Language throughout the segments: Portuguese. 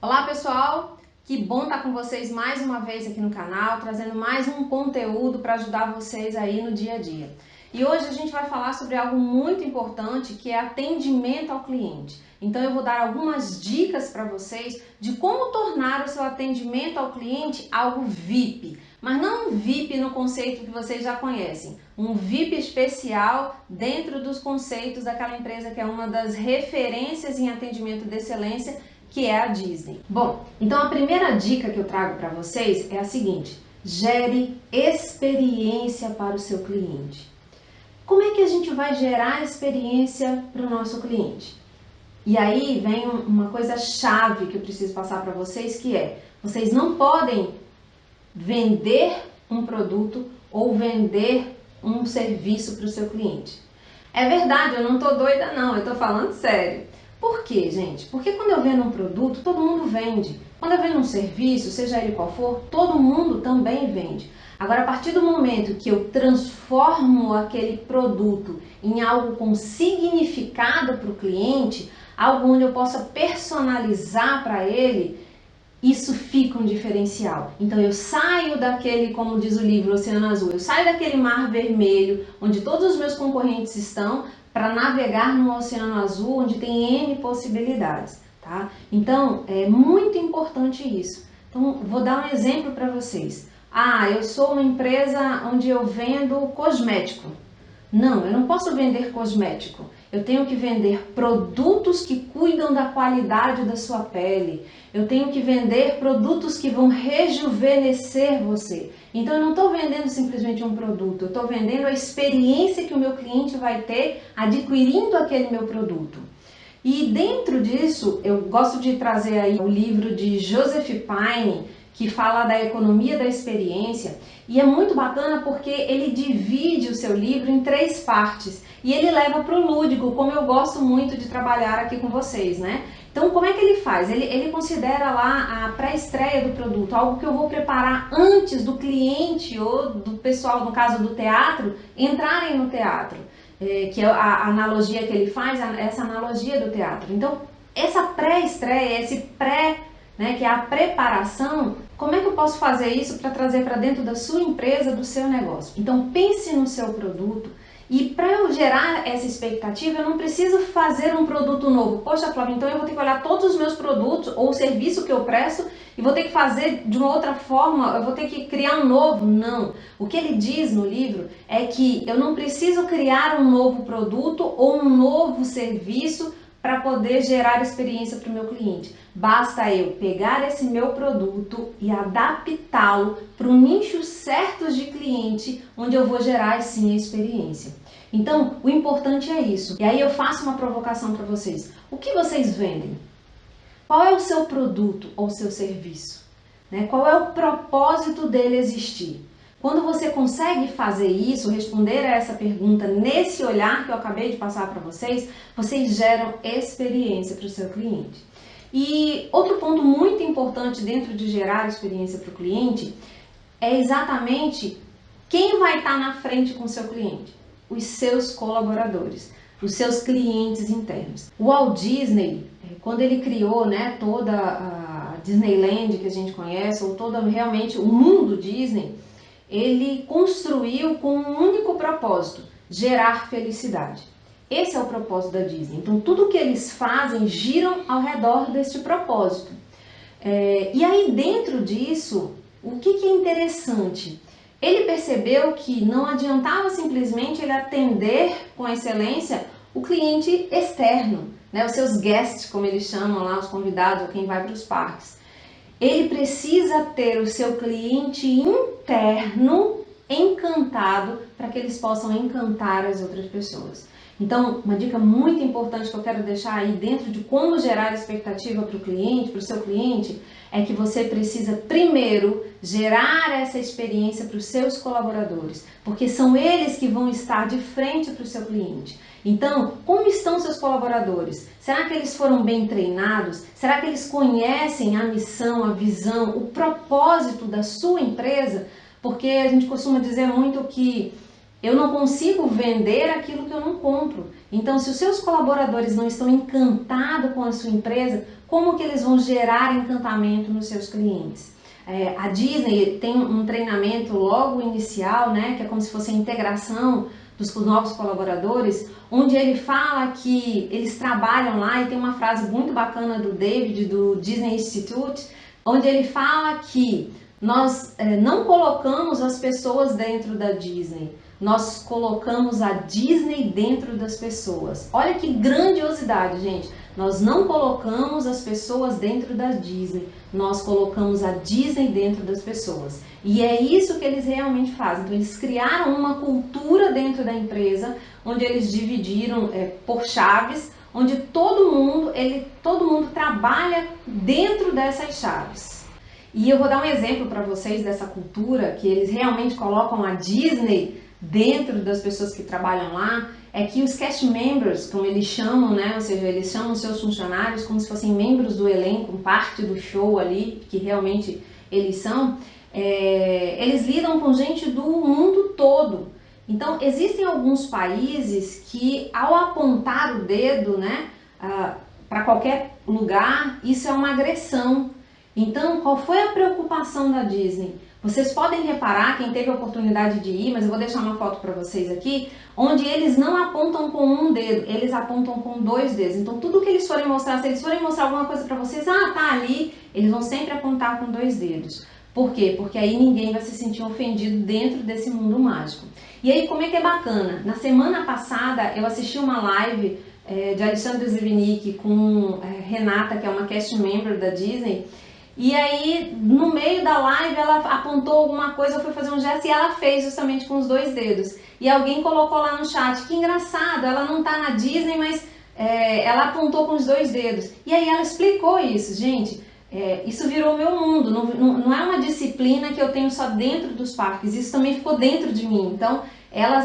Olá pessoal, que bom estar com vocês mais uma vez aqui no canal, trazendo mais um conteúdo para ajudar vocês aí no dia a dia. E hoje a gente vai falar sobre algo muito importante, que é atendimento ao cliente. Então eu vou dar algumas dicas para vocês de como tornar o seu atendimento ao cliente algo VIP. Mas não um VIP no conceito que vocês já conhecem, um VIP especial dentro dos conceitos daquela empresa que é uma das referências em atendimento de excelência, que é a Disney. Bom, então a primeira dica que eu trago para vocês é a seguinte: gere experiência para o seu cliente. Como é que a gente vai gerar experiência para o nosso cliente? E aí vem uma coisa chave que eu preciso passar para vocês, que é: vocês não podem vender um produto ou vender um serviço para o seu cliente. É verdade, eu não tô doida não, eu tô falando sério. Por quê, gente? Porque quando eu vendo um produto, todo mundo vende. Quando eu vendo um serviço, seja ele qual for, todo mundo também vende. Agora, a partir do momento que eu transformo aquele produto em algo com significado para o cliente, algo onde eu possa personalizar para ele, isso fica um diferencial. Então eu saio daquele, como diz o livro Oceano Azul, eu saio daquele mar vermelho, onde todos os meus concorrentes estão, para navegar no Oceano Azul, onde tem N possibilidades, tá? Então é muito importante isso. Então vou dar um exemplo para vocês. Eu sou uma empresa onde eu vendo cosmético. Não, eu não posso vender cosmético. Eu tenho que vender produtos que cuidam da qualidade da sua pele. Eu tenho que vender produtos que vão rejuvenescer você. Então eu não estou vendendo simplesmente um produto, eu estou vendendo a experiência que o meu cliente vai ter adquirindo aquele meu produto. E dentro disso, eu gosto de trazer aí o livro de Joseph Pine, que fala da economia da experiência, e é muito bacana porque ele divide o seu livro em 3 partes e ele leva para o lúdico, como eu gosto muito de trabalhar aqui com vocês, né? Então, como é que ele faz? Ele considera lá a pré-estreia do produto, algo que eu vou preparar antes do cliente ou do pessoal, no caso do teatro, entrarem no teatro, que é a analogia que ele faz, essa analogia do teatro. Então, essa pré-estreia, esse pré, né, que é a preparação, como é que eu posso fazer isso para trazer para dentro da sua empresa, do seu negócio? Então pense no seu produto, e para eu gerar essa expectativa, eu não preciso fazer um produto novo. Poxa, Flávia, então eu vou ter que olhar todos os meus produtos ou o serviço que eu presto e vou ter que fazer de uma outra forma, eu vou ter que criar um novo. Não. O que ele diz no livro é que eu não preciso criar um novo produto ou um novo serviço para poder gerar experiência para o meu cliente. Basta eu pegar esse meu produto e adaptá-lo para um nicho certo de cliente, onde eu vou gerar sim a experiência. Então, o importante é isso. E aí eu faço uma provocação para vocês. O que vocês vendem? Qual é o seu produto ou seu serviço? Qual é o propósito dele existir? Quando você consegue fazer isso, responder a essa pergunta nesse olhar que eu acabei de passar para vocês, vocês geram experiência para o seu cliente. E outro ponto muito importante dentro de gerar experiência para o cliente é exatamente quem vai estar na frente com o seu cliente: os seus colaboradores, os seus clientes internos. O Walt Disney, quando ele criou, toda a Disneyland que a gente conhece, ou todo realmente o mundo Disney, ele construiu com um único propósito: gerar felicidade. Esse é o propósito da Disney. Então tudo que eles fazem giram ao redor deste propósito. E aí dentro disso, o que é interessante? Ele percebeu que não adiantava simplesmente ele atender com excelência o cliente externo, os seus guests, como eles chamam lá, os convidados ou quem vai para os parques. Ele precisa ter o seu cliente interno encantado para que eles possam encantar as outras pessoas. Então, uma dica muito importante que eu quero deixar aí dentro de como gerar expectativa para o cliente, para o seu cliente, é que você precisa primeiro gerar essa experiência para os seus colaboradores, porque são eles que vão estar de frente para o seu cliente. Então, como estão seus colaboradores? Será que eles foram bem treinados? Será que eles conhecem a missão, a visão, o propósito da sua empresa? Porque a gente costuma dizer muito que eu não consigo vender aquilo que eu não compro. Então, se os seus colaboradores não estão encantados com a sua empresa, como que eles vão gerar encantamento nos seus clientes. A Disney tem um treinamento logo inicial, né, que é como se fosse a integração dos novos colaboradores, onde ele fala que eles trabalham lá, e tem uma frase muito bacana do David, do Disney Institute, onde ele fala que nós não colocamos as pessoas dentro da Disney, nós colocamos a Disney dentro das pessoas. Olha que grandiosidade, gente! Nós não colocamos as pessoas dentro da Disney, nós colocamos a Disney dentro das pessoas. E é isso que eles realmente fazem. Então, eles criaram uma cultura dentro da empresa, onde eles dividiram por chaves, onde todo mundo trabalha dentro dessas chaves. E eu vou dar um exemplo para vocês dessa cultura, que eles realmente colocam a Disney dentro das pessoas que trabalham lá, é que os cast members, como eles chamam, né, ou seja, eles chamam seus funcionários como se fossem membros do elenco, parte do show ali, que realmente eles são, eles lidam com gente do mundo todo. Então, existem alguns países que, ao apontar o dedo, né, para qualquer lugar, isso é uma agressão. Então, qual foi a preocupação da Disney? Vocês podem reparar, quem teve a oportunidade de ir, mas eu vou deixar uma foto para vocês aqui, onde eles não apontam com um dedo, eles apontam com 2 dedos. Então, tudo que eles forem mostrar, se eles forem mostrar alguma coisa para vocês, tá ali, eles vão sempre apontar com 2 dedos. Por quê? Porque aí ninguém vai se sentir ofendido dentro desse mundo mágico. E aí, como é que é bacana? Na semana passada, eu assisti uma live de Alexandre Zivinic com Renata, que é uma cast member da Disney. E aí, no meio da live, ela apontou alguma coisa, eu fui fazer um gesto e ela fez justamente com os 2 dedos. E alguém colocou lá no chat, que engraçado, ela não tá na Disney, mas ela apontou com os 2 dedos. E aí ela explicou isso, gente. Isso virou meu mundo, não é uma disciplina que eu tenho só dentro dos parques, isso também ficou dentro de mim. Então, ela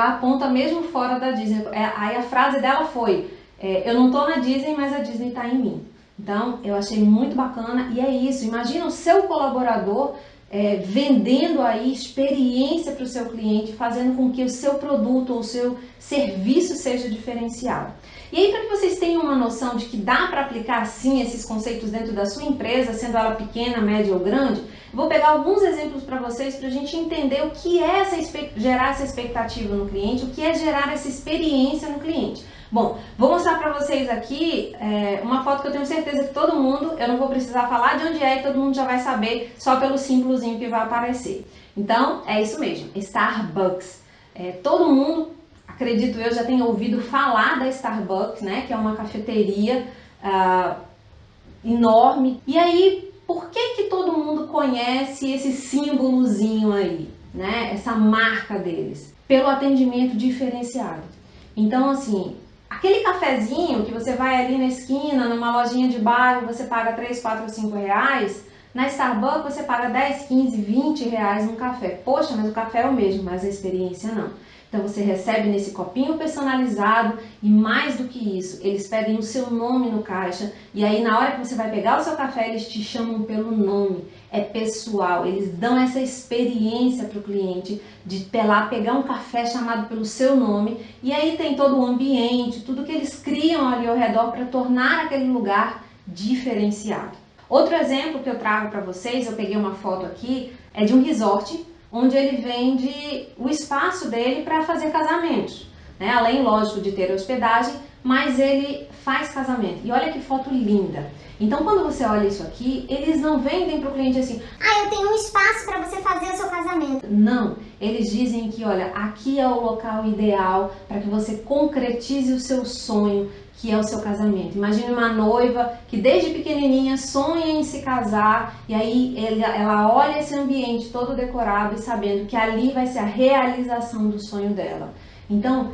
aponta mesmo fora da Disney. Aí a frase dela foi, eu não tô na Disney, mas a Disney tá em mim. Então, eu achei muito bacana e é isso. Imagina o seu colaborador vendendo aí experiência para o seu cliente, fazendo com que o seu produto ou o seu serviço seja diferenciado. E aí, para que vocês tenham uma noção de que dá para aplicar sim esses conceitos dentro da sua empresa, sendo ela pequena, média ou grande, eu vou pegar alguns exemplos para vocês para a gente entender o que é gerar essa expectativa no cliente, o que é gerar essa experiência no cliente. Bom, vou mostrar para vocês aqui uma foto que eu tenho certeza que todo mundo, eu não vou precisar falar de onde é e todo mundo já vai saber só pelo símbolozinho que vai aparecer. Então, é isso mesmo, Starbucks. Todo mundo, acredito eu, já tenha ouvido falar da Starbucks, né, que é uma cafeteria enorme. E aí, por que todo mundo conhece esse símbolozinho aí, né, essa marca deles? Pelo atendimento diferenciado. Então, assim, aquele cafezinho que você vai ali na esquina, numa lojinha de bairro, você paga 3, 4, 5 reais, na Starbucks você paga 10, 15, 20 reais num café. Poxa, mas o café é o mesmo, mas a experiência não. Então você recebe nesse copinho personalizado e mais do que isso, eles pedem o seu nome no caixa e aí na hora que você vai pegar o seu café, eles te chamam pelo nome. É pessoal, eles dão essa experiência para o cliente de lá pegar um café chamado pelo seu nome e aí tem todo o ambiente, tudo que eles criam ali ao redor para tornar aquele lugar diferenciado. Outro exemplo que eu trago para vocês, eu peguei uma foto aqui, é de um resort onde ele vende o espaço dele para fazer casamentos, né? Além, lógico, de ter hospedagem, mas ele faz casamento. E olha que foto linda. Então, quando você olha isso aqui, eles não vendem para o cliente assim, eu tenho um espaço para você fazer o seu casamento. Não, eles dizem que, olha, aqui é o local ideal para que você concretize o seu sonho, que é o seu casamento. Imagine uma noiva que desde pequenininha sonha em se casar e aí ela olha esse ambiente todo decorado e sabendo que ali vai ser a realização do sonho dela. Então,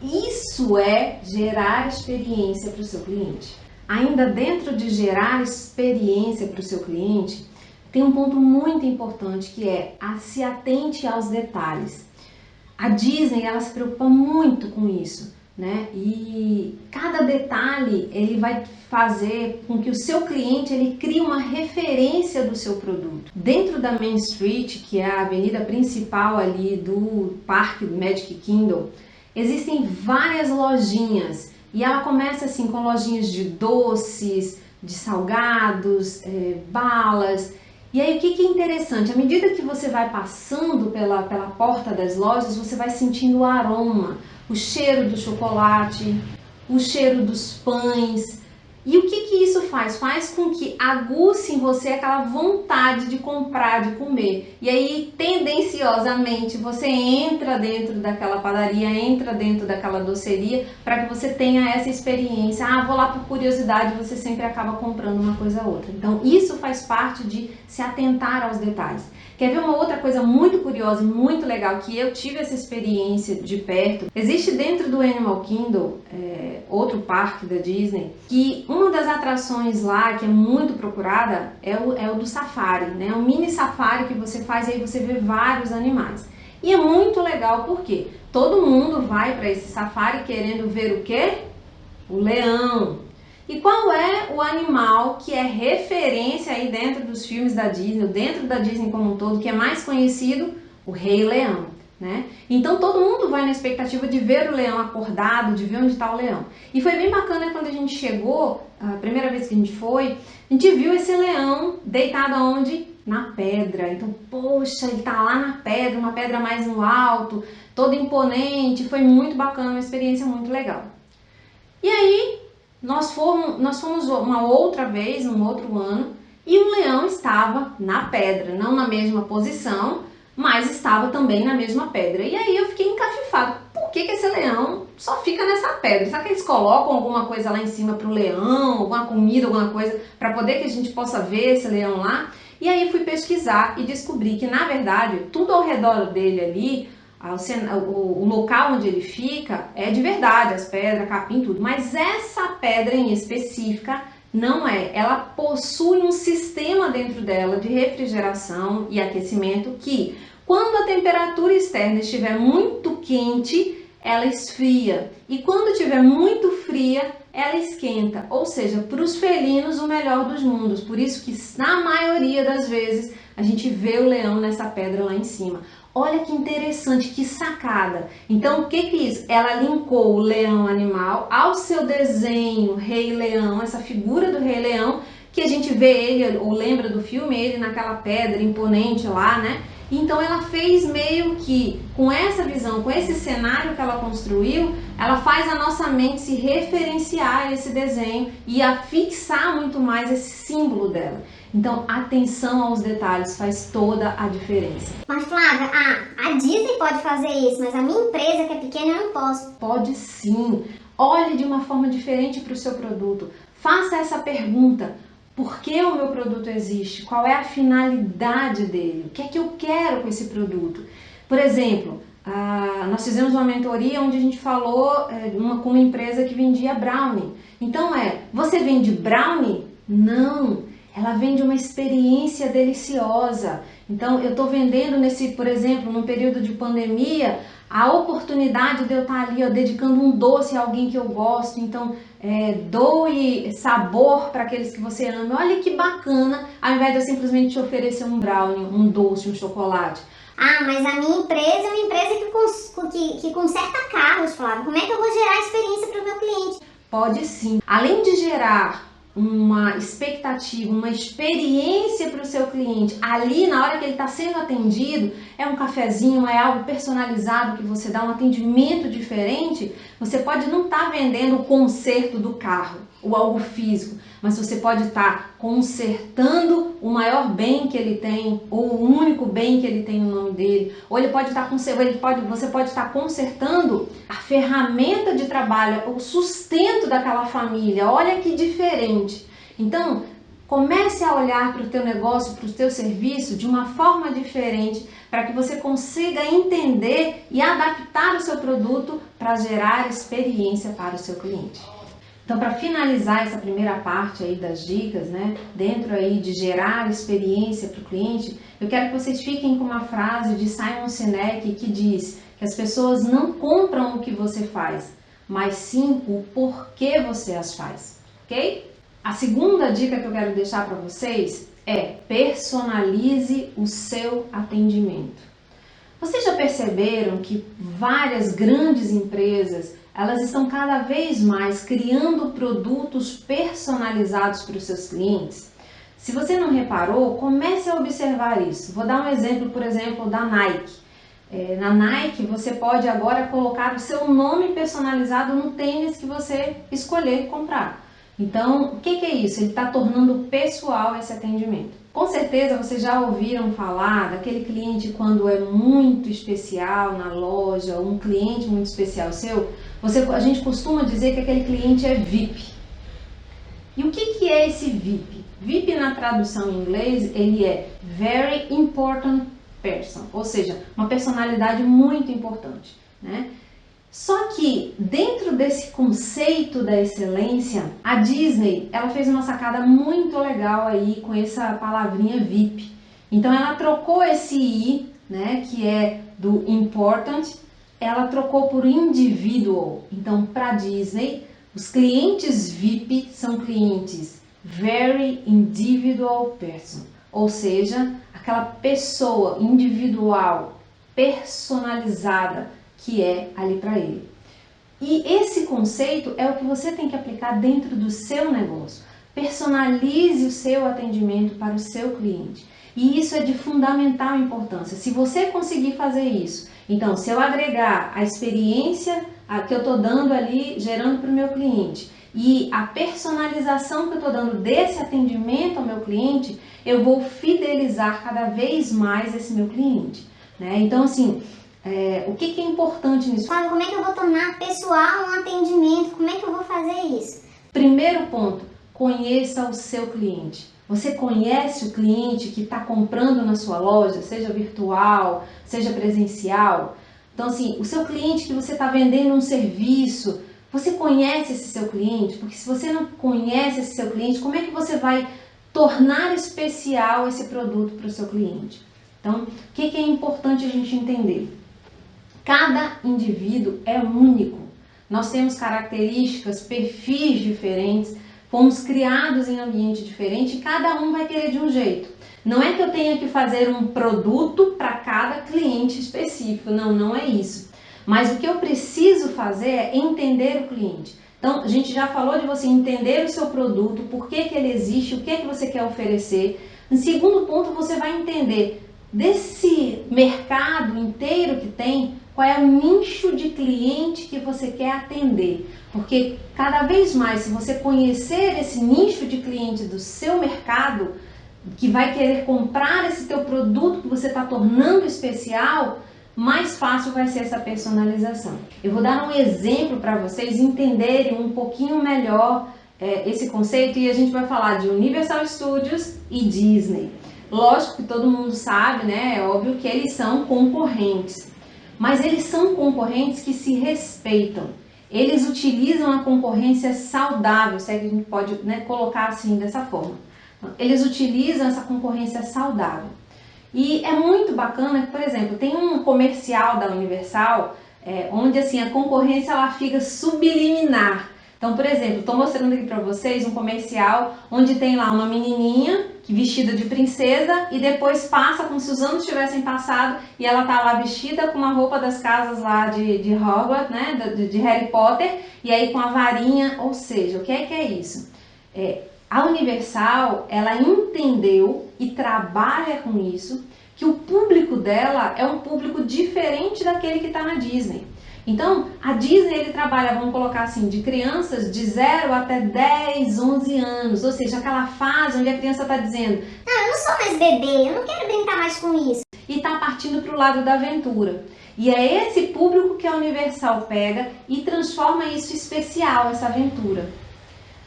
isso é gerar experiência para o seu cliente. Ainda dentro de gerar experiência para o seu cliente, tem um ponto muito importante que é se atente aos detalhes. A Disney, ela se preocupa muito com isso, né? E cada detalhe ele vai fazer com que o seu cliente ele crie uma referência do seu produto. Dentro da Main Street, que é a avenida principal ali do parque do Magic Kingdom, existem várias lojinhas e ela começa assim com lojinhas de doces, de salgados, balas. E aí o que é interessante? À medida que você vai passando pela porta das lojas, você vai sentindo o aroma, o cheiro do chocolate, o cheiro dos pães. E o que isso faz? Faz com que aguce em você aquela vontade de comprar, de comer. E aí, tendenciosamente, você entra dentro daquela padaria, entra dentro daquela doceria, para que você tenha essa experiência. Ah, vou lá por curiosidade, você sempre acaba comprando uma coisa ou outra. Então, isso faz parte de se atentar aos detalhes. Quer ver uma outra coisa muito curiosa e muito legal, que eu tive essa experiência de perto? Existe dentro do Animal Kingdom, outro parque da Disney, que uma das atrações lá, que é muito procurada, é o do safari, né? Um mini safari que você faz e aí você vê vários animais. E é muito legal porque todo mundo vai para esse safari querendo ver o quê? O leão. E qual é o animal que é referência aí dentro dos filmes da Disney, dentro da Disney como um todo, que é mais conhecido? O Rei Leão, né? Então todo mundo vai na expectativa de ver o leão acordado, de ver onde está o leão. E foi bem bacana quando a gente chegou, a primeira vez que a gente foi, a gente viu esse leão deitado onde? Na pedra. Então, poxa, ele tá lá na pedra, uma pedra mais no alto, todo imponente, foi muito bacana, uma experiência muito legal. E aí, nós fomos uma outra vez, um outro ano, e o leão estava na pedra, não na mesma posição, mas estava também na mesma pedra. E aí eu fiquei encafifado. Por que esse leão só fica nessa pedra? Será que eles colocam alguma coisa lá em cima para o leão, alguma comida, alguma coisa, para poder que a gente possa ver esse leão lá? E aí fui pesquisar e descobri que, na verdade, tudo ao redor dele ali, o local onde ele fica é de verdade, as pedras, capim, tudo. Mas essa pedra em específica não é. Ela possui um sistema dentro dela de refrigeração e aquecimento que, quando a temperatura externa estiver muito quente, ela esfria. E quando estiver muito fria, ela esquenta. Ou seja, para os felinos, o melhor dos mundos. Por isso que, na maioria das vezes, a gente vê o leão nessa pedra lá em cima. Olha que interessante, que sacada. Então, o que é isso? Ela linkou o leão animal ao seu desenho Rei Leão, essa figura do Rei Leão, que a gente vê ele, ou lembra do filme, ele naquela pedra imponente lá, né? Então ela fez meio que, com essa visão, com esse cenário que ela construiu, ela faz a nossa mente se referenciar a esse desenho e a fixar muito mais esse símbolo dela. Então, atenção aos detalhes faz toda a diferença. Mas Flávia, a Disney pode fazer isso, mas a minha empresa que é pequena eu não posso. Pode sim. Olhe de uma forma diferente para o seu produto. Faça essa pergunta. Por que o meu produto existe? Qual é a finalidade dele? O que é que eu quero com esse produto? Por exemplo, nós fizemos uma mentoria onde a gente falou com uma empresa que vendia brownie. Então você vende brownie? Não, ela vende uma experiência deliciosa. Então eu estou vendendo por exemplo, num período de pandemia, a oportunidade de eu estar ali dedicando um doce a alguém que eu gosto. Então doe sabor para aqueles que você ama. Olha que bacana, ao invés de eu simplesmente te oferecer um brownie, um doce, um chocolate. Mas a minha empresa é uma empresa que conserta carros, Flávia. Como é que eu vou gerar experiência para o meu cliente? Pode sim. Além de gerar uma expectativa, uma experiência para o seu cliente ali na hora que ele está sendo atendido, é um cafezinho, é algo personalizado que você dá um atendimento diferente, você pode não estar vendendo o conserto do carro ou algo físico, mas você pode estar consertando o maior bem que ele tem, ou o único bem que ele tem no nome dele, ou você pode estar consertando a ferramenta de trabalho, o sustento daquela família. Olha que diferente. Então, comece a olhar para o teu negócio, para o teu serviço de uma forma diferente, para que você consiga entender e adaptar o seu produto para gerar experiência para o seu cliente. Então, para finalizar essa primeira parte aí das dicas, né, dentro aí de gerar experiência para o cliente, eu quero que vocês fiquem com uma frase de Simon Sinek que diz que as pessoas não compram o que você faz, mas sim o porquê você as faz, ok? A segunda dica que eu quero deixar para vocês é personalize o seu atendimento. Vocês já perceberam que várias grandes empresas, elas estão cada vez mais criando produtos personalizados para os seus clientes? Se você não reparou, comece a observar isso. Vou dar um exemplo, por exemplo, da Nike. Na Nike, você pode agora colocar o seu nome personalizado no tênis que você escolher comprar. Então, o que é isso? Ele está tornando pessoal esse atendimento. Com certeza vocês já ouviram falar daquele cliente quando é muito especial na loja, um cliente muito especial seu, a gente costuma dizer que aquele cliente é VIP. E o que é esse VIP? VIP na tradução em inglês, ele é Very Important Person, ou seja, uma personalidade muito importante, né? Só que dentro desse conceito da excelência, a Disney, ela fez uma sacada muito legal aí com essa palavrinha VIP. Então ela trocou esse I, né, que é do important, ela trocou por individual. Então para a Disney, os clientes VIP são clientes very individual person, ou seja, aquela pessoa individual, personalizada, que é ali para ele. E esse conceito é o que você tem que aplicar dentro do seu negócio. Personalize o seu atendimento para o seu cliente. E isso é de fundamental importância. Se você conseguir fazer isso, então se eu agregar a experiência que eu estou dando ali, gerando para o meu cliente, e a personalização que eu estou dando desse atendimento ao meu cliente, eu vou fidelizar cada vez mais esse meu cliente, né? Então assim, o que é importante nisso? Sabe, como é que eu vou tornar pessoal um atendimento? Como é que eu vou fazer isso? Primeiro ponto, conheça o seu cliente. Você conhece o cliente que está comprando na sua loja, seja virtual, seja presencial? Então assim, o seu cliente que você está vendendo um serviço, você conhece esse seu cliente? Porque se você não conhece esse seu cliente, como é que você vai tornar especial esse produto para o seu cliente? Então, o que é importante a gente entender? Cada indivíduo é único. Nós temos características, perfis diferentes, fomos criados em ambiente diferente e cada um vai querer de um jeito. Não é que eu tenha que fazer um produto para cada cliente específico, não é isso. Mas o que eu preciso fazer é entender o cliente. Então, a gente já falou de você entender o seu produto, por que ele existe, o que você quer oferecer. No segundo ponto, você vai entender desse mercado inteiro que tem, qual é o nicho de cliente que você quer atender. Porque cada vez mais, se você conhecer esse nicho de cliente do seu mercado, que vai querer comprar esse teu produto que você está tornando especial, mais fácil vai ser essa personalização. Eu vou dar um exemplo para vocês entenderem um pouquinho melhor esse conceito, e a gente vai falar de Universal Studios e Disney. Lógico que todo mundo sabe, né? É óbvio que eles são concorrentes, mas eles são concorrentes que se respeitam. Eles utilizam a concorrência saudável, se a gente pode, né, colocar assim dessa forma. Eles utilizam essa concorrência saudável. E é muito bacana que, por exemplo, tem um comercial da Universal, onde assim a concorrência ela fica subliminar. Então, por exemplo, estou mostrando aqui para vocês um comercial onde tem lá uma menininha vestida de princesa e depois passa como se os anos tivessem passado e ela tá lá vestida com uma roupa das casas lá de Hogwarts, né, de Harry Potter, e aí com a varinha, ou seja, o que é isso? A Universal, ela entendeu e trabalha com isso, que o público dela é um público diferente daquele que está na Disney. Então, a Disney, ele trabalha, vamos colocar assim, de crianças de 0 até 10, 11 anos, ou seja, aquela fase onde a criança está dizendo: não, eu não sou mais bebê, eu não quero brincar mais com isso. E está partindo para o lado da aventura. E é esse público que a Universal pega e transforma isso especial, essa aventura.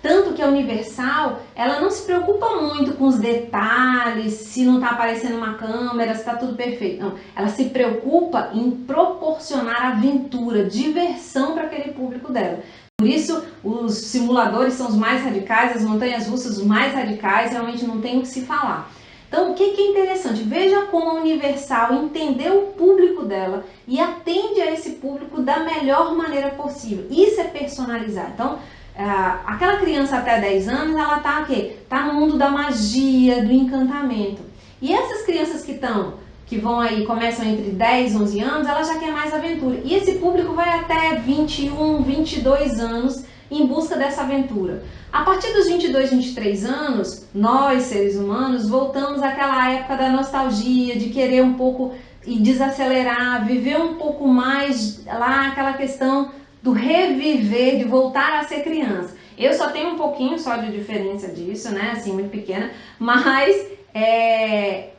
Tanto que a Universal, ela não se preocupa muito com os detalhes, se não está aparecendo uma câmera, se está tudo perfeito. Não, ela se preocupa em proporcionar aventura, diversão para aquele público dela. Por isso, os simuladores são os mais radicais, as montanhas russas os mais radicais, realmente não tem o que se falar. Então, o que é interessante? Veja como a Universal entendeu o público dela e atende a esse público da melhor maneira possível. Isso é personalizar. Então, aquela criança até 10 anos, ela tá o quê? Tá no mundo da magia, do encantamento. E essas crianças que que vão aí, começam entre 10 e 11 anos, ela já quer mais aventura. E esse público vai até 21, 22 anos em busca dessa aventura. A partir dos 22, 23 anos, nós, seres humanos, voltamos àquela época da nostalgia, de querer um pouco e desacelerar, viver um pouco mais lá, aquela questão do reviver, de voltar a ser criança. Eu só tenho um pouquinho só de diferença disso, né, assim, muito pequena, mas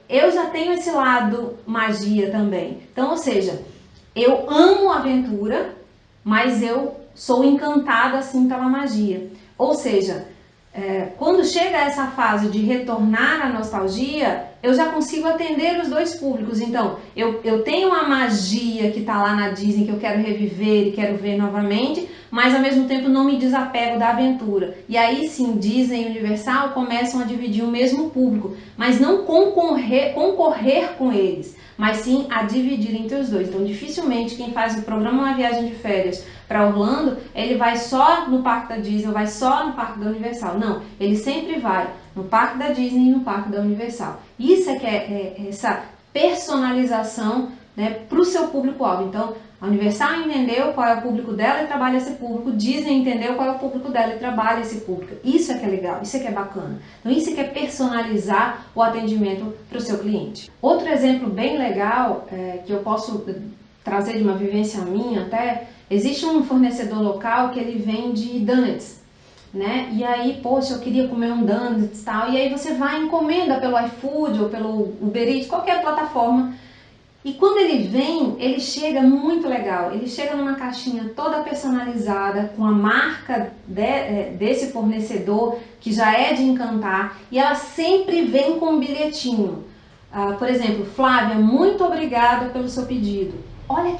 eu já tenho esse lado magia também. Então, ou seja, eu amo aventura, mas eu sou encantada assim pela magia. Ou seja, quando chega essa fase de retornar à nostalgia, eu já consigo atender os dois públicos. Então, eu tenho a magia que está lá na Disney, que eu quero reviver e quero ver novamente, mas ao mesmo tempo não me desapego da aventura. E aí sim, Disney e Universal começam a dividir o mesmo público, mas não concorrer com eles, mas sim a dividir entre os dois. Então, dificilmente quem faz o programa Uma Viagem de Férias para Orlando, ele vai só no parque da Disney ou vai só no parque da Universal. Não, ele sempre vai no parque da Disney e no parque da Universal. Isso é que é essa personalização, né, para o seu público-alvo. Então, a Universal entendeu qual é o público dela e trabalha esse público. Disney entendeu qual é o público dela e trabalha esse público. Isso é que é legal, isso é que é bacana. Então, isso é que é personalizar o atendimento para o seu cliente. Outro exemplo bem legal, que eu posso trazer de uma vivência minha até, existe um fornecedor local que ele vende donuts, né? E aí, poxa, eu queria comer um donuts e tal. E aí você vai e encomenda pelo iFood ou pelo Uber Eats, qualquer plataforma. E quando ele vem, ele chega muito legal. Ele chega numa caixinha toda personalizada, com a marca desse fornecedor, que já é de encantar. E ela sempre vem com um bilhetinho. Por exemplo, Flávia, muito obrigada pelo seu pedido. Olha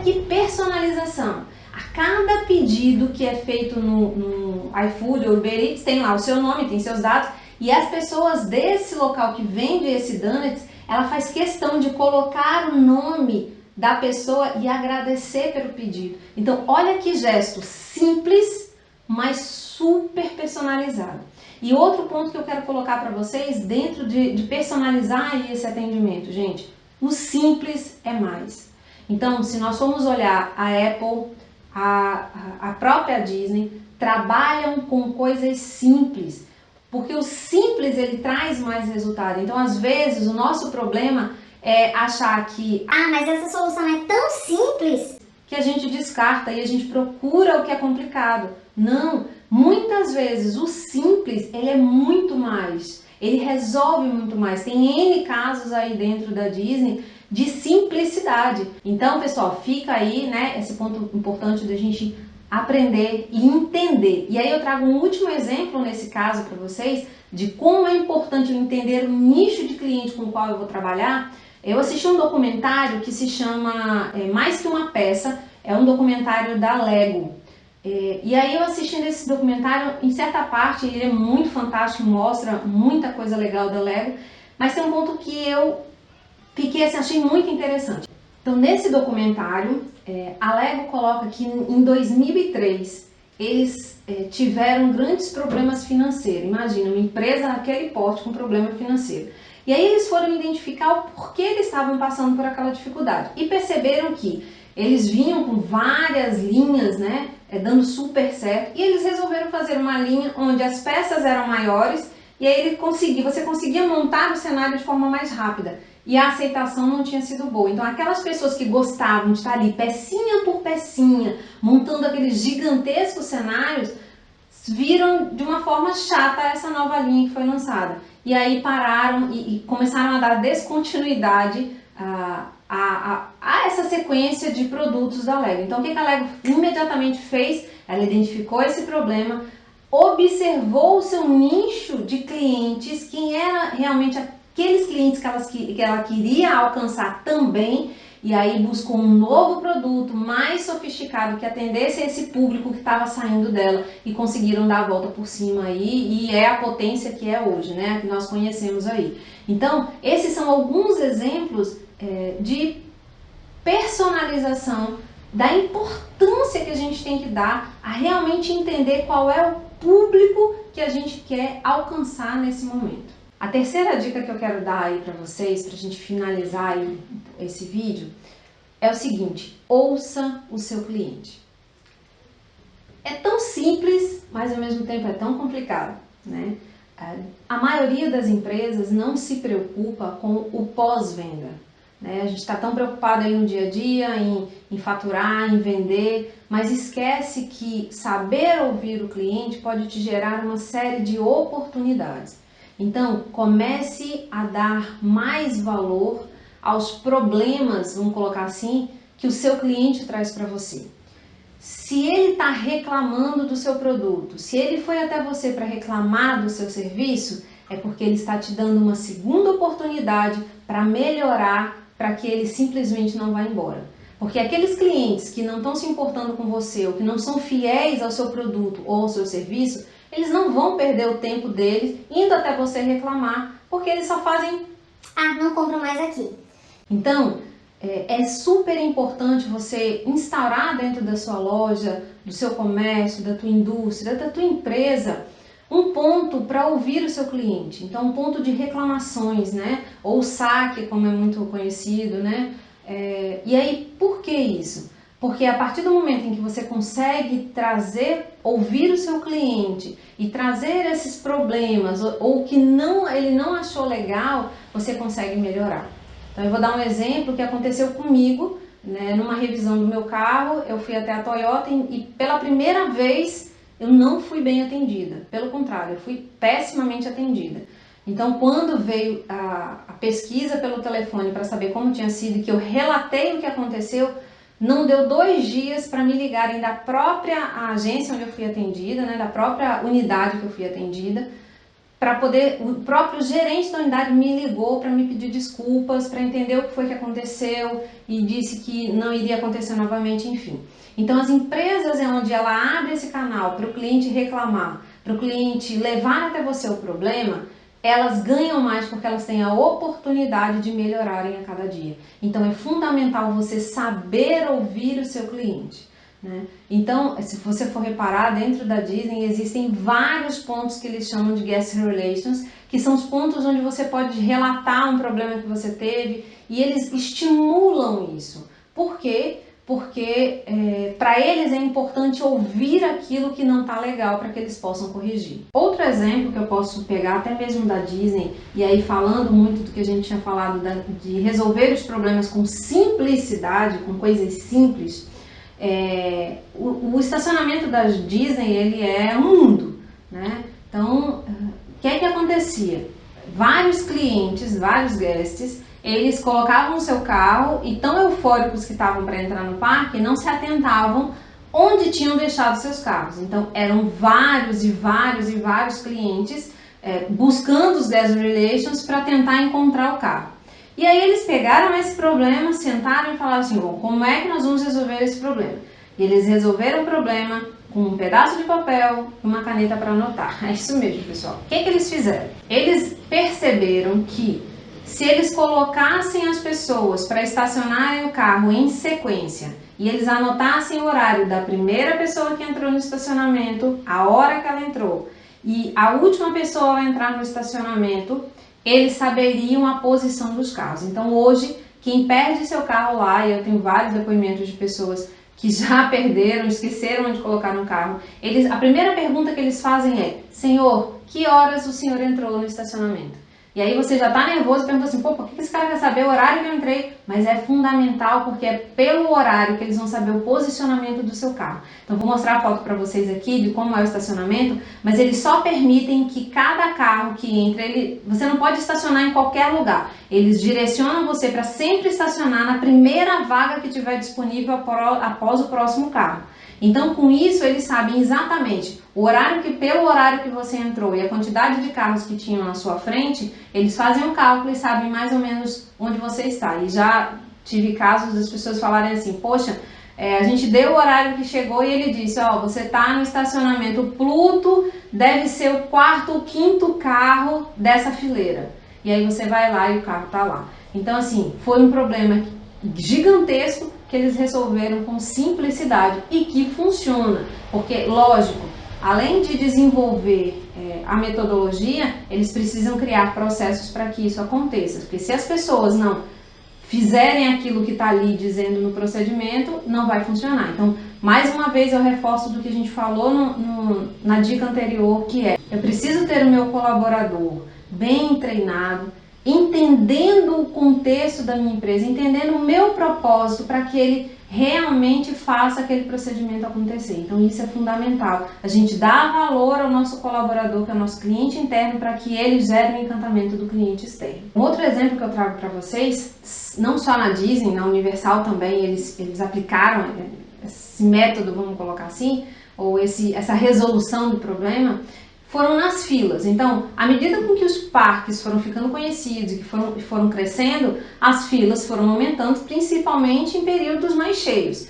que personalização. A cada pedido que é feito no iFood ou Uber Eats, tem lá o seu nome, tem seus dados. E as pessoas desse local que vende esse donuts, ela faz questão de colocar o nome da pessoa e agradecer pelo pedido. Então, olha que gesto simples, mas super personalizado. E outro ponto que eu quero colocar para vocês, dentro de personalizar aí esse atendimento, gente, o simples é mais. Então, se nós formos olhar a Apple, a própria Disney, trabalham com coisas simples. Porque o simples, ele traz mais resultado. Então, às vezes, o nosso problema é achar que mas essa solução é tão simples que a gente descarta e a gente procura o que é complicado. Não, muitas vezes o simples, ele é muito mais. Ele resolve muito mais. Tem N casos aí dentro da Disney de simplicidade. Então, pessoal, fica aí, né, esse ponto importante da gente aprender e entender. E aí eu trago um último exemplo nesse caso para vocês de como é importante eu entender o nicho de cliente com o qual eu vou trabalhar. Eu assisti um documentário que se chama Mais Que Uma Peça, é um documentário da Lego. E aí eu assistindo esse documentário, em certa parte ele é muito fantástico, mostra muita coisa legal da Lego, mas tem um ponto que eu fiquei assim, achei muito interessante. Então, nesse documentário, a Lego coloca que em 2003 eles tiveram grandes problemas financeiros. Imagina, uma empresa naquele porte com problema financeiro. E aí eles foram identificar o porquê eles estavam passando por aquela dificuldade. E perceberam que eles vinham com várias linhas, né, dando super certo. E eles resolveram fazer uma linha onde as peças eram maiores e aí você conseguia montar o cenário de forma mais rápida. E a aceitação não tinha sido boa. Então, aquelas pessoas que gostavam de estar ali, pecinha por pecinha, montando aqueles gigantescos cenários, viram de uma forma chata essa nova linha que foi lançada. E aí pararam e começaram a dar descontinuidade a essa sequência de produtos da Lego. Então, o que a Lego imediatamente fez? Ela identificou esse problema, observou o seu nicho de clientes, quem era realmente aqueles clientes que ela queria alcançar também, e aí buscou um novo produto mais sofisticado que atendesse a esse público que estava saindo dela e conseguiram dar a volta por cima aí, e é a potência que é hoje, né, que nós conhecemos aí. Então, esses são alguns exemplos de personalização, da importância que a gente tem que dar a realmente entender qual é o público que a gente quer alcançar nesse momento. A terceira dica que eu quero dar aí para vocês, para a gente finalizar aí esse vídeo, é o seguinte: ouça o seu cliente. É tão simples, mas ao mesmo tempo é tão complicado, né? A maioria das empresas não se preocupa com o pós-venda, né? A gente está tão preocupado aí no dia a dia em faturar, em vender, mas esquece que saber ouvir o cliente pode te gerar uma série de oportunidades. Então, comece a dar mais valor aos problemas, vamos colocar assim, que o seu cliente traz para você. Se ele está reclamando do seu produto, se ele foi até você para reclamar do seu serviço, é porque ele está te dando uma segunda oportunidade para melhorar, para que ele simplesmente não vá embora. Porque aqueles clientes que não estão se importando com você, ou que não são fiéis ao seu produto ou ao seu serviço, eles não vão perder o tempo deles indo até você reclamar, porque eles só fazem... não compro mais aqui. Então, é super importante você instaurar dentro da sua loja, do seu comércio, da tua indústria, da tua empresa, um ponto para ouvir o seu cliente. Então, um ponto de reclamações, né? Ou saque, como é muito conhecido, né? E aí, por que isso? Porque a partir do momento em que você consegue ouvir o seu cliente e trazer esses problemas ou que ele não achou legal, você consegue melhorar. Então eu vou dar um exemplo que aconteceu comigo, né, numa revisão do meu carro. Eu fui até a Toyota e pela primeira vez eu não fui bem atendida. Pelo contrário, eu fui pessimamente atendida. Então quando veio a pesquisa pelo telefone para saber como tinha sido e que eu relatei o que aconteceu, não deu 2 dias para me ligarem da própria agência onde eu fui atendida, né, da própria unidade que eu fui atendida, o próprio gerente da unidade me ligou para me pedir desculpas, para entender o que foi que aconteceu e disse que não iria acontecer novamente, enfim. Então as empresas onde ela abre esse canal para o cliente reclamar, para o cliente levar até você o problema, elas ganham mais porque elas têm a oportunidade de melhorarem a cada dia. Então é fundamental você saber ouvir o seu cliente, né? Então, se você for reparar, dentro da Disney existem vários pontos que eles chamam de guest relations, que são os pontos onde você pode relatar um problema que você teve e eles estimulam isso. Por quê? Porque para eles é importante ouvir aquilo que não está legal para que eles possam corrigir. Outro exemplo que eu posso pegar até mesmo da Disney, e aí falando muito do que a gente tinha falado de resolver os problemas com simplicidade, com coisas simples, o estacionamento da Disney, ele é um mundo, né? Então, o que é que acontecia? Vários clientes, vários guests, eles colocavam o seu carro e tão eufóricos que estavam para entrar no parque, não se atentavam onde tinham deixado seus carros. Então, eram vários e vários e vários clientes buscando os guest relations para tentar encontrar o carro. E aí eles pegaram esse problema, sentaram e falaram assim: bom, como é que nós vamos resolver esse problema? E eles resolveram o problema com um pedaço de papel e uma caneta para anotar. É isso mesmo, pessoal. O que eles fizeram? Eles perceberam que se eles colocassem as pessoas para estacionarem o carro em sequência e eles anotassem o horário da primeira pessoa que entrou no estacionamento, a hora que ela entrou, e a última pessoa a entrar no estacionamento, eles saberiam a posição dos carros. Então hoje, quem perde seu carro lá, e eu tenho vários depoimentos de pessoas que já perderam, esqueceram onde colocar no carro, a primeira pergunta que eles fazem é: Senhor, que horas o senhor entrou no estacionamento? E aí você já está nervoso e pergunta assim: pô, por que esse cara quer saber o horário que eu entrei? Mas é fundamental porque é pelo horário que eles vão saber o posicionamento do seu carro. Então vou mostrar a foto para vocês aqui de como é o estacionamento, mas eles só permitem que cada carro que entra, você não pode estacionar em qualquer lugar. Eles direcionam você para sempre estacionar na primeira vaga que tiver disponível após o próximo carro. Então, com isso, eles sabem exatamente pelo horário que você entrou e a quantidade de carros que tinham na sua frente, eles fazem um cálculo e sabem mais ou menos onde você está. E já tive casos das pessoas falarem assim: poxa, a gente deu o horário que chegou e ele disse: ó, você está no estacionamento Pluto, deve ser o 4º ou 5º carro dessa fileira. E aí você vai lá e o carro está lá. Então, assim, foi um problema gigantesco que eles resolveram com simplicidade e que funciona, porque, lógico, além de desenvolver a metodologia, eles precisam criar processos para que isso aconteça. Porque se as pessoas não fizerem aquilo que está ali dizendo no procedimento, não vai funcionar. Então, mais uma vez eu reforço do que a gente falou na dica anterior, que é: eu preciso ter o meu colaborador bem treinado, entendendo o contexto da minha empresa, entendendo o meu propósito para que ele realmente faça aquele procedimento acontecer. Então isso é fundamental. A gente dá valor ao nosso colaborador, que é o nosso cliente interno, para que ele gere o encantamento do cliente externo. Um outro exemplo que eu trago para vocês, não só na Disney, na Universal também, eles aplicaram esse método, vamos colocar assim, ou essa resolução do problema, foram nas filas. Então, à medida com que os parques foram ficando conhecidos e que foram crescendo, as filas foram aumentando, principalmente em períodos mais cheios.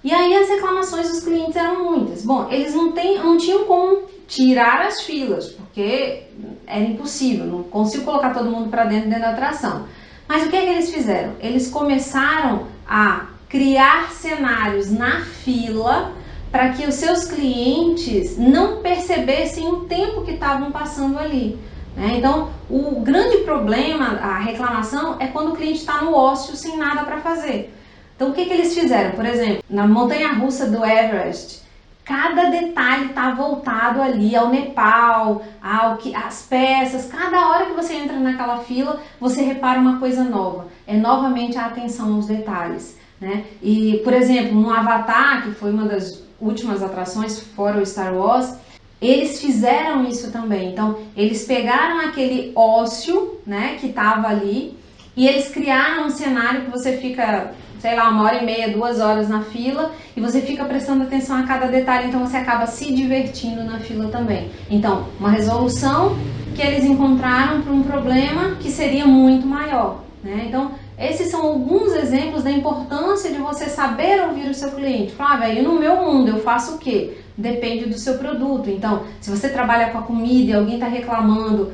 E aí as reclamações dos clientes eram muitas. Bom, eles não tinham como tirar as filas, porque era impossível, não consigo colocar todo mundo para dentro da atração. Mas o que é que eles fizeram? Eles começaram a criar cenários na fila para que os seus clientes não percebessem o tempo que estavam passando ali, né? Então, o grande problema, a reclamação, é quando o cliente está no ócio sem nada para fazer. Então, o que eles fizeram? Por exemplo, na montanha-russa do Everest, cada detalhe está voltado ali ao Nepal, às peças. Cada hora que você entra naquela fila, você repara uma coisa nova. É novamente a atenção aos detalhes, né? E, por exemplo, no Avatar, que foi uma das últimas atrações fora o Star Wars, eles fizeram isso também. Então, eles pegaram aquele ócio, né, que estava ali, e eles criaram um cenário que você fica, sei lá, 1h30, 2 horas na fila, e você fica prestando atenção a cada detalhe, então você acaba se divertindo na fila também. Então, uma resolução que eles encontraram para um problema que seria muito maior, né? Então, esses são alguns exemplos da importância de você saber ouvir o seu cliente. Flávia, e no meu mundo eu faço o quê? Depende do seu produto. Então, se você trabalha com a comida e alguém está reclamando,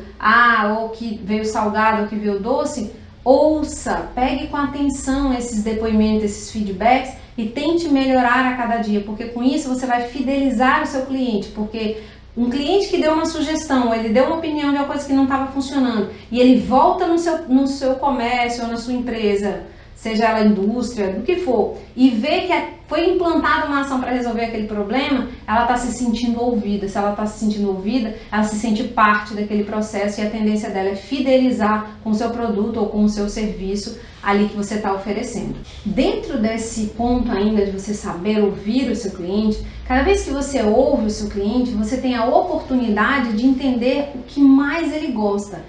ou que veio salgado ou que veio doce, ouça, pegue com atenção esses depoimentos, esses feedbacks e tente melhorar a cada dia, porque com isso você vai fidelizar o seu cliente, porque um cliente que deu uma sugestão, ele deu uma opinião de uma coisa que não estava funcionando e ele volta no seu comércio ou na sua empresa, seja ela indústria, do que for, e vê que foi implantada uma ação para resolver aquele problema, ela está se sentindo ouvida. Se ela está se sentindo ouvida, ela se sente parte daquele processo e a tendência dela é fidelizar com o seu produto ou com o seu serviço ali que você está oferecendo. Dentro desse ponto ainda de você saber ouvir o seu cliente, cada vez que você ouve o seu cliente, você tem a oportunidade de entender o que mais ele gosta.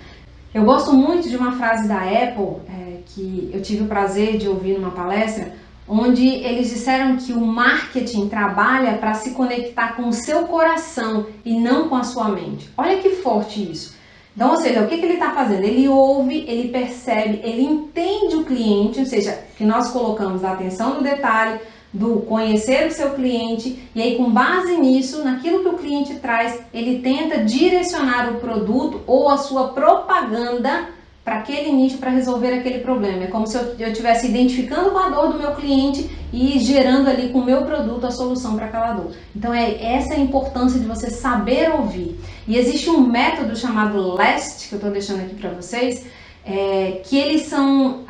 Eu gosto muito de uma frase da Apple, que eu tive o prazer de ouvir numa palestra, onde eles disseram que o marketing trabalha para se conectar com o seu coração e não com a sua mente. Olha que forte isso. Então, ou seja, o que ele está fazendo? Ele ouve, ele percebe, ele entende o cliente, ou seja, que nós colocamos a atenção no detalhe, do conhecer o seu cliente, e aí com base nisso, naquilo que o cliente traz, ele tenta direcionar o produto ou a sua propaganda para aquele nicho, para resolver aquele problema. É como se eu estivesse identificando com a dor do meu cliente e gerando ali com o meu produto a solução para aquela dor. Então essa é a importância de você saber ouvir. E existe um método chamado LAST, que eu estou deixando aqui para vocês, que eles são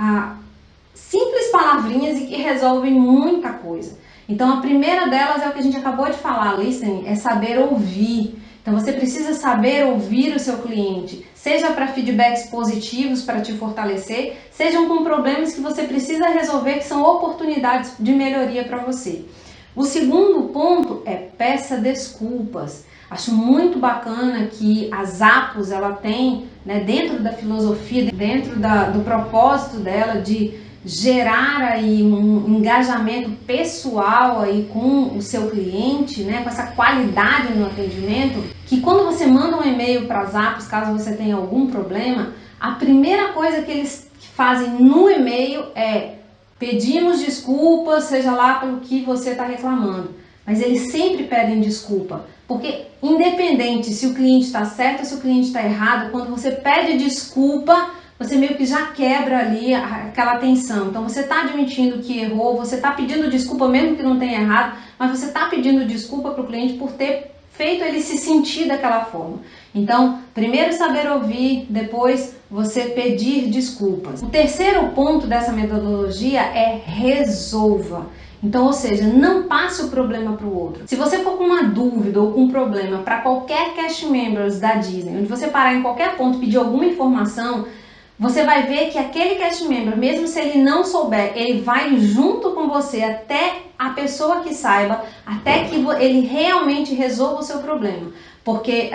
simples palavrinhas e que resolvem muita coisa. Então a primeira delas é o que a gente acabou de falar, listening, é saber ouvir. Então você precisa saber ouvir o seu cliente, seja para feedbacks positivos para te fortalecer, sejam com problemas que você precisa resolver, que são oportunidades de melhoria para você. O segundo ponto é peça desculpas. Acho muito bacana que a Zappos, ela tem, né, dentro da filosofia, dentro do propósito dela de gerar aí um engajamento pessoal aí com o seu cliente, né, com essa qualidade no atendimento, que quando você manda um e-mail para as Zappos, caso você tenha algum problema, a primeira coisa que eles fazem no e-mail é: pedimos desculpas, seja lá pelo que você está reclamando. Mas eles sempre pedem desculpa, porque independente se o cliente está certo ou se o cliente está errado, quando você pede desculpa, você meio que já quebra ali aquela tensão. Então você está admitindo que errou, você está pedindo desculpa mesmo que não tenha errado, mas você está pedindo desculpa para o cliente por ter feito ele se sentir daquela forma. Então, primeiro saber ouvir, depois você pedir desculpas. O terceiro ponto dessa metodologia é resolva. Então, ou seja, não passe o problema para o outro. Se você for com uma dúvida ou com um problema para qualquer cast members da Disney, onde você parar em qualquer ponto e pedir alguma informação, você vai ver que aquele cast member, mesmo se ele não souber, ele vai junto com você até a pessoa que saiba, até que ele realmente resolva o seu problema. Porque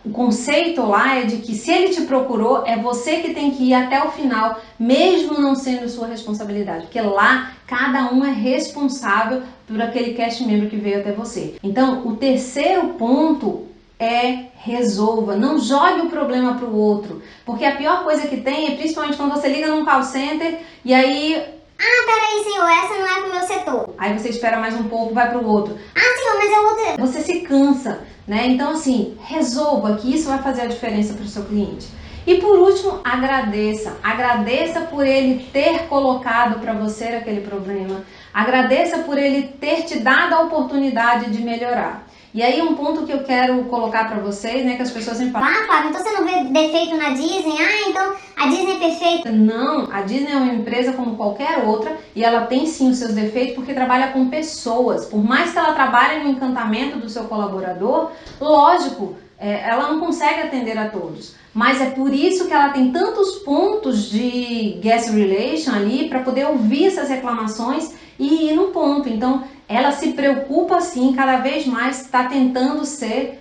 o conceito lá é de que se ele te procurou, é você que tem que ir até o final, mesmo não sendo sua responsabilidade. Porque lá, cada um é responsável por aquele cast member que veio até você. Então, o terceiro ponto é resolva, não jogue o problema para o outro, porque a pior coisa que tem é principalmente quando você liga num call center e aí... Ah, peraí, senhor, essa não é pro meu setor. Aí você espera mais um pouco, vai para o outro. Ah, senhor, mas eu vou... Você se cansa, né? Então assim, resolva, que isso vai fazer a diferença para o seu cliente. E por último, agradeça. Agradeça por ele ter colocado para você aquele problema. Agradeça por ele ter te dado a oportunidade de melhorar. E aí um ponto que eu quero colocar para vocês, né, que as pessoas sempre falam: Ah, Fábio, então você não vê defeito na Disney? Ah, então a Disney é perfeita. Não, a Disney é uma empresa como qualquer outra e ela tem sim os seus defeitos porque trabalha com pessoas. Por mais que ela trabalhe no encantamento do seu colaborador, lógico, ela não consegue atender a todos. Mas é por isso que ela tem tantos pontos de guest relation ali para poder ouvir essas reclamações e ir no ponto. Então, ela se preocupa sim, cada vez mais está tentando se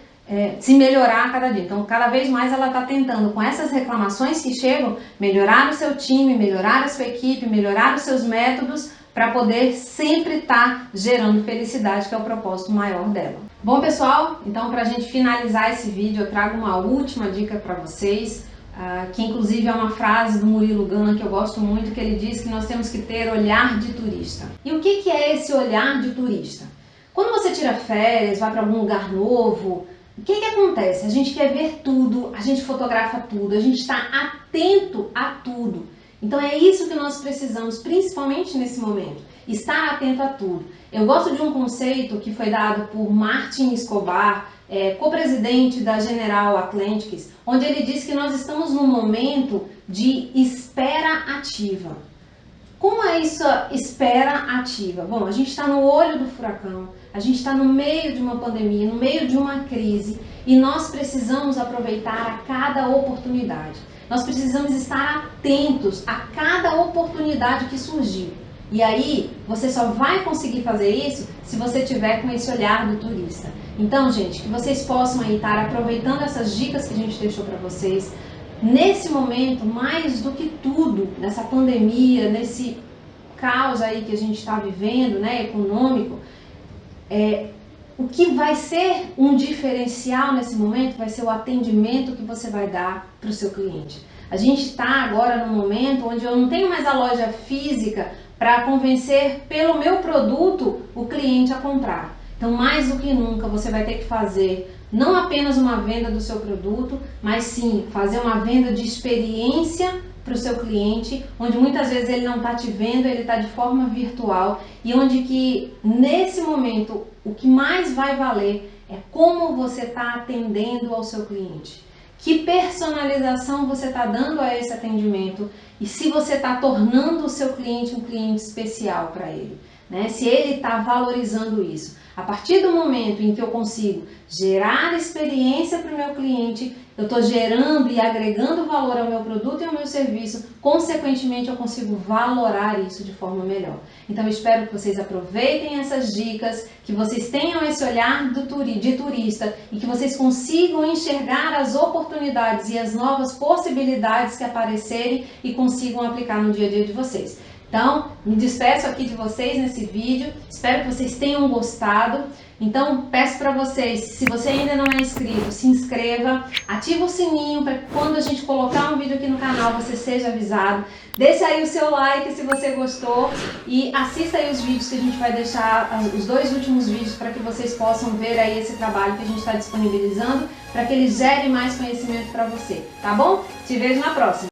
melhorar a cada dia. Então, cada vez mais ela está tentando, com essas reclamações que chegam, melhorar o seu time, melhorar a sua equipe, melhorar os seus métodos, para poder sempre estar gerando felicidade, que é o propósito maior dela. Bom, pessoal, então para a gente finalizar esse vídeo, eu trago uma última dica para vocês, que inclusive é uma frase do Murilo Gun, que eu gosto muito, que ele diz que nós temos que ter olhar de turista. E o que é esse olhar de turista? Quando você tira férias, vai para algum lugar novo, o que acontece? A gente quer ver tudo, a gente fotografa tudo, a gente está atento a tudo. Então é isso que nós precisamos, principalmente nesse momento, estar atento a tudo. Eu gosto de um conceito que foi dado por Martin Escobar, co-presidente da General Atlantic, onde ele diz que nós estamos num momento de espera ativa. Como é isso, espera ativa? Bom, a gente está no olho do furacão, a gente está no meio de uma pandemia, no meio de uma crise, e nós precisamos aproveitar a cada oportunidade. Nós precisamos estar atentos a cada oportunidade que surgir. E aí, você só vai conseguir fazer isso se você tiver com esse olhar do turista. Então, gente, que vocês possam aí estar aproveitando essas dicas que a gente deixou para vocês. Nesse momento, mais do que tudo, nessa pandemia, nesse caos aí que a gente está vivendo, né, econômico, o que vai ser um diferencial nesse momento vai ser o atendimento que você vai dar para o seu cliente. A gente está agora num momento onde eu não tenho mais a loja física para convencer pelo meu produto o cliente a comprar. Então, mais do que nunca, você vai ter que fazer não apenas uma venda do seu produto, mas sim fazer uma venda de experiência para o seu cliente, onde muitas vezes ele não está te vendo, ele está de forma virtual, e onde que nesse momento o que mais vai valer é como você está atendendo ao seu cliente. Que personalização você está dando a esse atendimento e se você está tornando o seu cliente um cliente especial para ele, né? Se ele está valorizando isso. A partir do momento em que eu consigo gerar experiência para o meu cliente, eu estou gerando e agregando valor ao meu produto e ao meu serviço, consequentemente eu consigo valorar isso de forma melhor. Então eu espero que vocês aproveitem essas dicas, que vocês tenham esse olhar de turista e que vocês consigam enxergar as oportunidades e as novas possibilidades que aparecerem e consigam aplicar no dia a dia de vocês. Então, me despeço aqui de vocês nesse vídeo, espero que vocês tenham gostado. Então, peço para vocês, se você ainda não é inscrito, se inscreva, ativa o sininho para que quando a gente colocar um vídeo aqui no canal você seja avisado. Deixa aí o seu like se você gostou e assista aí os vídeos que a gente vai deixar, os 2 últimos vídeos, para que vocês possam ver aí esse trabalho que a gente está disponibilizando, para que ele gere mais conhecimento para você, tá bom? Te vejo na próxima!